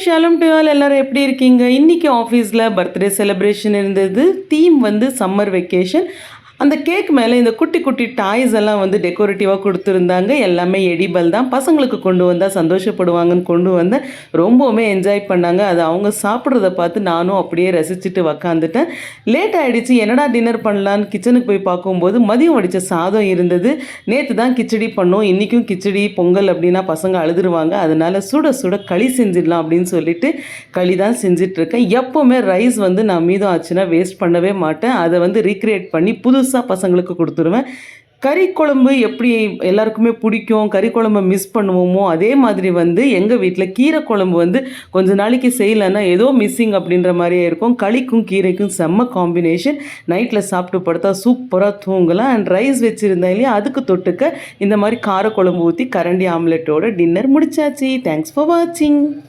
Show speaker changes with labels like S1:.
S1: ஷாሎም to all. எல்லாரும் எப்படி இருக்கீங்க? இன்றைக்கி ஆஃபீஸில் பர்த்டே செலிப்ரேஷன் இருந்தது. தீம் வந்து சம்மர் வெக்கேஷன். அந்த கேக் மேலே இந்த குட்டி குட்டி டாய்ஸ் எல்லாம் வந்து டெக்கரேட்டிவாக கொடுத்துருந்தாங்க. எல்லாமே எடிபல் தான். பசங்களுக்கு கொண்டு வந்தால் சந்தோஷப்படுவாங்கன்னு கொண்டு வந்தேன். ரொம்பவுமே என்ஜாய் பண்ணாங்க. அது அவங்க சாப்பிட்றத பார்த்து நானும் அப்படியே ரசிச்சுட்டு உக்காந்துட்டேன். லேட் ஆகிடுச்சு. என்னடா டின்னர் பண்ணலான்னு கிச்சனுக்கு போய் பார்க்கும்போது மதியம் வடித்த சாதம் இருந்தது. நேற்று தான் கிச்சடி பண்ணோம். இன்றைக்கும் கிச்சடி பொங்கல் அப்படின்னா பசங்க அழுதுருவாங்க. அதனால் சுட சுட களி செஞ்சிடலாம் அப்படின்னு சொல்லிட்டு களி தான் செஞ்சிட்ருக்கேன். எப்போவுமே ரைஸ் வந்து நான் மீதம் ஆச்சுன்னா வேஸ்ட் பண்ணவே மாட்டேன். அதை வந்து ரீக்ரியேட் பண்ணி புதுசாக பசங்களுக்கு கொடுத்துருவேன். கறி குழம்பு எப்படி எல்லாருக்குமே பிடிக்கும், கறி குழம்பை மிஸ் பண்ணுவோமோ அதே மாதிரி வந்து எங்கள் வீட்டில் கீரை குழம்பு வந்து கொஞ்ச நாளைக்கு செய்யலைன்னா ஏதோ மிஸ்ஸிங் அப்படின்ற மாதிரியே இருக்கும். களிக்கும் கீரைக்கும் செம்ம காம்பினேஷன். நைட்டில் சாப்பிட்டு படுத்தா சூப்பராக தூங்கலாம். அண்ட் ரைஸ் வச்சுருந்தேன் இல்லையா, அதுக்கு தொட்டுக்க இந்த மாதிரி கார குழம்பு ஊற்றி கரண்டி ஆம்லெட்டோட டின்னர் முடிச்சாச்சு. தேங்க்ஸ் ஃபார் வாட்சிங்.